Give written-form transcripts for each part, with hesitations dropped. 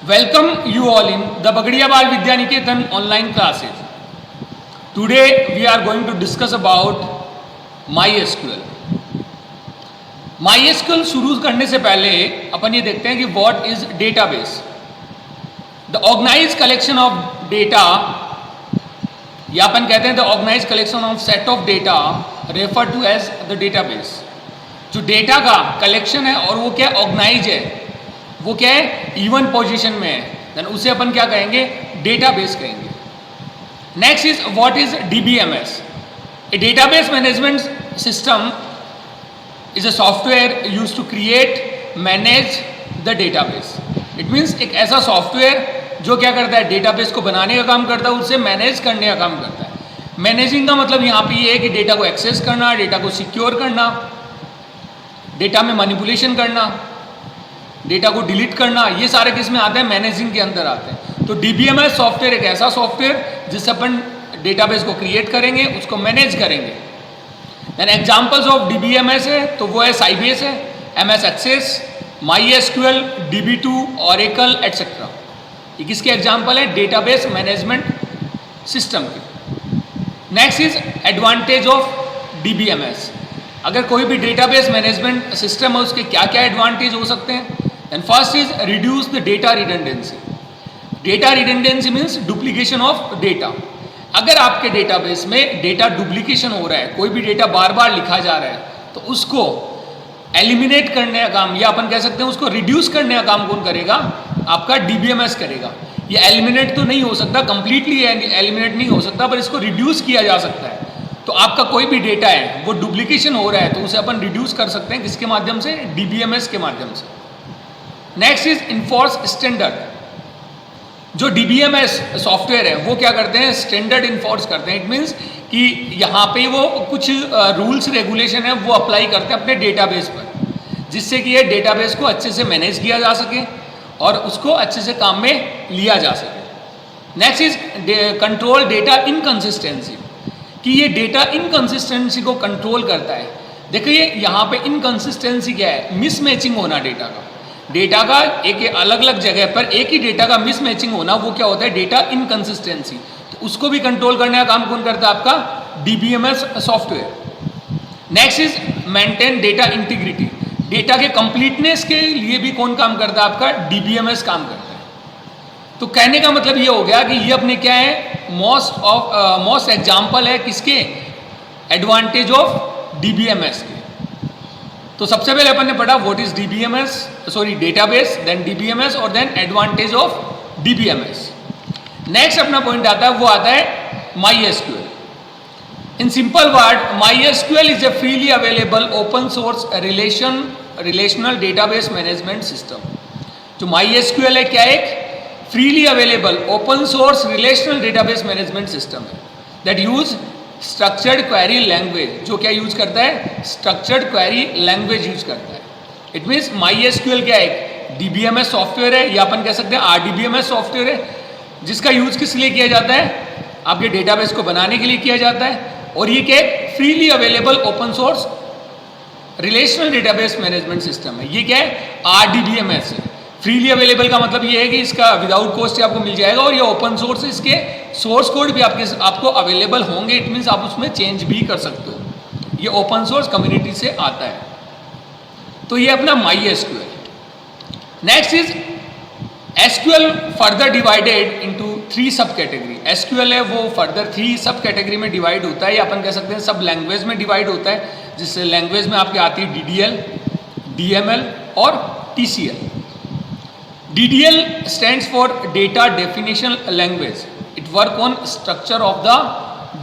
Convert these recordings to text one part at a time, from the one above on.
Welcome you all in the Bagadiya Bal Vidya Niketan online classes. Today we are going to discuss about MySQL. MySQL शुरू करने से पहले अपन ये देखते हैं कि what is database. The organized collection of data या अपन कहते हैं the organized collection of set of data referred to as the database. जो डेटा का कलेक्शन है और वो क्या ऑर्गेनाइज है, वो क्या है इवन पोजीशन में है, देन उसे अपन क्या कहेंगे डेटाबेस कहेंगे. Next is what is DBMS. A database management system is a software use to create manage the database. It means एक ऐसा सॉफ्टवेयर जो क्या करता है डेटाबेस को बनाने का काम करता है, उसे मैनेज करने का काम करता है. मैनेजिंग का मतलब यहाँ पे ये है कि डेटा को एक्सेस करना, डेटा को सिक्योर करना, डेटा में मैनिपुलेशन करना, डेटा को डिलीट करना, ये सारे किस में आते हैं मैनेजिंग के अंदर आते हैं. तो डीबीएमएस सॉफ्टवेयर एक ऐसा सॉफ्टवेयर जिससे अपन डेटाबेस को क्रिएट करेंगे, उसको मैनेज करेंगे. देन एग्जांपल्स ऑफ डीबीएमएस है तो वो है साइबेस है, MS Access, MySQL, DB two, Oracle etcetera. ये किसके एग्जांपल है डेटाबेस मैनेजमेंट सिस्टम के. Next is advantage of DBMS. अगर कोई भी डेटाबेस मैनेजमेंट सिस्टम है उसके क्या क्या एडवांटेज हो सकते हैं. And first is reduce the data redundancy. Data redundancy means duplication of data. अगर आपके डेटाबेस में डेटा डुप्लीकेशन हो रहा है, कोई भी डेटा बार बार लिखा जा रहा है, तो उसको एलिमिनेट करने का काम या अपन कह सकते हैं उसको रिड्यूस करने का काम कौन करेगा, आपका डीबीएमएस करेगा. ये एलिमिनेट तो नहीं हो सकता, कंप्लीटली एलिमिनेट नहीं हो सकता, पर इसको रिड्यूस किया जा सकता है. तो आपका कोई भी डेटा है वो डुप्लीकेशन हो रहा है तो उसे अपन रिड्यूस कर सकते हैं किसके माध्यम से, डीबीएमएस के माध्यम से. Next is enforce standard. जो डीबीएमएस सॉफ्टवेयर है वो क्या करते हैं, स्टैंडर्ड इन्फोर्स करते हैं. इट मीन्स कि यहाँ पे वो कुछ रूल्स रेगुलेशन है वो अप्लाई करते हैं अपने डेटाबेस पर, जिससे कि ये डेटाबेस को अच्छे से मैनेज किया जा सके और उसको अच्छे से काम में लिया जा सके. Next is control data inconsistency, कि ये डेटा इनकंसिस्टेंसी को कंट्रोल करता है. देखिए यहाँ पे इनकंसिस्टेंसी क्या है, मिसमैचिंग होना डेटा का एक अलग अलग जगह पर एक ही डेटा का मिसमैचिंग होना, वो क्या होता है डेटा इनकंसिस्टेंसी. तो उसको भी कंट्रोल करने का काम कौन करता है, आपका DBMS software. Next is maintain data integrity. Data के कंप्लीटनेस के लिए भी कौन काम करता है, आपका डीबीएमएस काम करता है. तो कहने का मतलब ये हो गया कि ये अपने क्या है मोस्ट एग्जाम्पल है किसके, एडवांटेज ऑफ डीबीएमएस के. तो सबसे पहले अपन ने पढ़ा what is DBMS, sorry database, then DBMS और then advantage of DBMS. Next अपना पॉइंट आता है वो आता है MySQL. In simple word, MySQL is a freely available open source relational database management system. जो माईएसक्यूएल है क्या, एक freely available open source relational database management system है that use structured query language. जो क्या यूज करता है, स्ट्रक्चर्ड क्वेरी लैंग्वेज यूज करता है. इट मीन्स माईएसक्यूएल क्या है, डीबीएमएस सॉफ्टवेयर है या अपन कह सकते हैं आरडीबीएमएस सॉफ्टवेयर है, जिसका यूज किस लिए किया जाता है, आपके डेटाबेस को बनाने के लिए किया जाता है. और ये क्या है, freely available open source relational database management system है. ये क्या है, आरडीबीएमएस है. फ्रीली अवेलेबल का मतलब ये है कि इसका विदाउट कॉस्ट आपको मिल जाएगा और ये ओपन सोर्स है, इसके सोर्स कोड भी आपको अवेलेबल होंगे. इट मीन्स आप उसमें चेंज भी कर सकते हो. ये ओपन सोर्स कम्युनिटी से आता है. तो ये अपना MySQL. Next is SQL further divided into 3 सब कैटेगरी. एसक्यूएल है वो फर्दर 3 सब कैटेगरी में डिवाइड होता है या अपन कह सकते हैं सब लैंग्वेज में डिवाइड होता है. जिस लैंग्वेज में आपके आती है डीडीएल, डीएमएल और TCL. DDL stands for Data Definition Language. It work on structure of the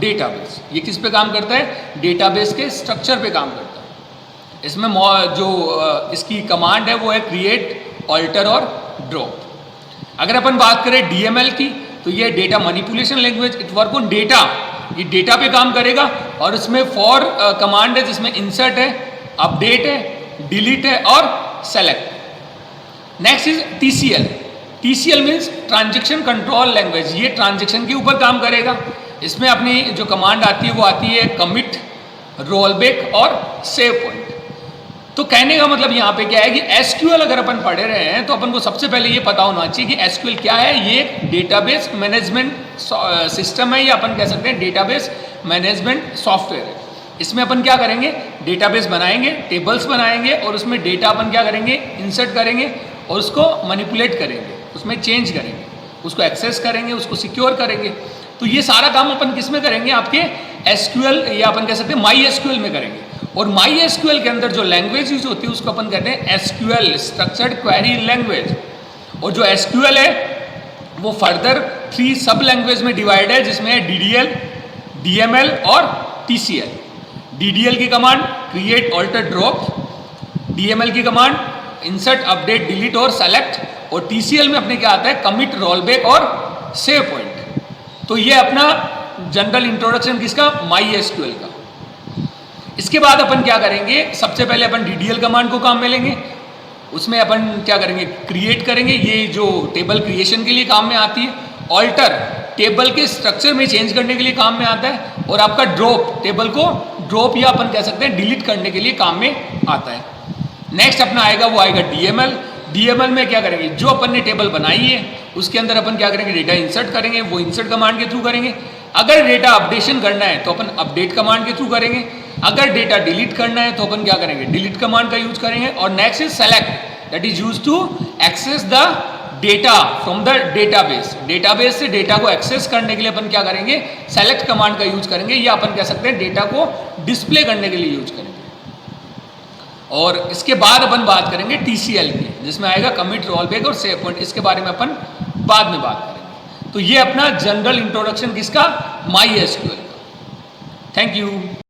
database. ये किस पे काम करता है, डेटाबेस के स्ट्रक्चर पे काम करता है. इसमें जो इसकी कमांड है वो है क्रिएट, ऑल्टर और ड्रॉप. अगर अपन बात करें DML की तो ये data manipulation language. It work on data, ये डेटा पे काम करेगा. और इसमें फॉर कमांड है जिसमें इंसर्ट है, अपडेट है, डिलीट है और select. Next is TCL. TCL means transaction control language. ये ट्रांजेक्शन के ऊपर काम करेगा. इसमें अपनी जो कमांड आती है वो आती है कमिट, रोलबैक और सेव पॉइंट. तो कहने का मतलब यहाँ पे क्या है कि एसक्यूएल अगर अपन पढ़े रहे हैं तो अपन को सबसे पहले ये पता होना चाहिए कि एसक्यूएल क्या है। ये एक डेटाबेस मैनेजमेंट सिस्टम है, या अपन कह सकते हैं डेटाबेस मैनेजमेंट सॉफ्टवेयर है। इसमें अपन क्या करेंगे, डेटाबेस बनाएंगे, टेबल्स बनाएंगे और उसमें डेटा अपन क्या करेंगे, इंसर्ट करेंगे और उसको मैनिपुलेट करेंगे, उसमें चेंज करेंगे, उसको एक्सेस करेंगे, उसको सिक्योर करेंगे। तो ये सारा काम अपन किस में करेंगे, आपके एसक्यूएल या अपन कह सकते हैं माई एसक्यूएल में करेंगे। और माई एसक्यूएल के अंदर जो लैंग्वेज यूज होती है उसको अपन कहते हैं एसक्यूएल, स्ट्रक्चर्ड क्वेरी लैंग्वेज। और जो एसक्यूएल है वो फर्दर 3 सब लैंग्वेज में डिवाइड है, जिसमें है डीडीएल, डीएमएल और टीसीएल। डीडीएल की command create alter drop, DML की कमांड इंसर्ट अपडेट डिलीट और सेलेक्ट, और टीसीएल में अपने क्या आता है, कमिट रोलबैक और सेव पॉइंट। तो ये अपना जनरल इंट्रोडक्शन किसका, माई एसक्यूएल का। इसके बाद अपन क्या करेंगे, सबसे पहले अपन डीडीएल कमांड को काम में लेंगे। उसमें अपन क्या करेंगे, क्रिएट करेंगे, ये जो टेबल क्रिएशन के लिए काम में आती है। ऑल्टर टेबल के स्ट्रक्चर में चेंज करने के लिए काम में आता है। और आपका ड्रॉप टेबल को ड्रॉप या अपन कह सकते हैं डिलीट करने के लिए काम में आता है। नेक्स्ट अपना आएगा, वो आएगा डीएमएल। डीएमएल में क्या करेंगे, जो अपन ने टेबल बनाई है उसके अंदर अपन क्या करेंगे, डेटा इंसर्ट करेंगे, वो इंसर्ट कमांड के थ्रू करेंगे। अगर डेटा अपडेशन करना है तो अपन अपडेट कमांड के थ्रू करेंगे। अगर डेटा डिलीट करना है तो अपन क्या करेंगे, डिलीट कमांड का यूज करेंगे। और next is select, that is use to access the data from the database. Database से डेटा को एक्सेस करने के लिए अपन क्या करेंगे, सेलेक्ट कमांड का यूज करेंगे, या अपन कह सकते हैं डेटा को डिस्प्ले करने के लिए यूज करेंगे। और इसके बाद अपन बात करेंगे टीसीएल की, जिसमें आएगा कमिट रोलबैक और सेव पॉइंट। इसके बारे में अपन बाद में बात करेंगे। तो ये अपना जनरल इंट्रोडक्शन किसका, माई एसक्यूएल का। Thank you.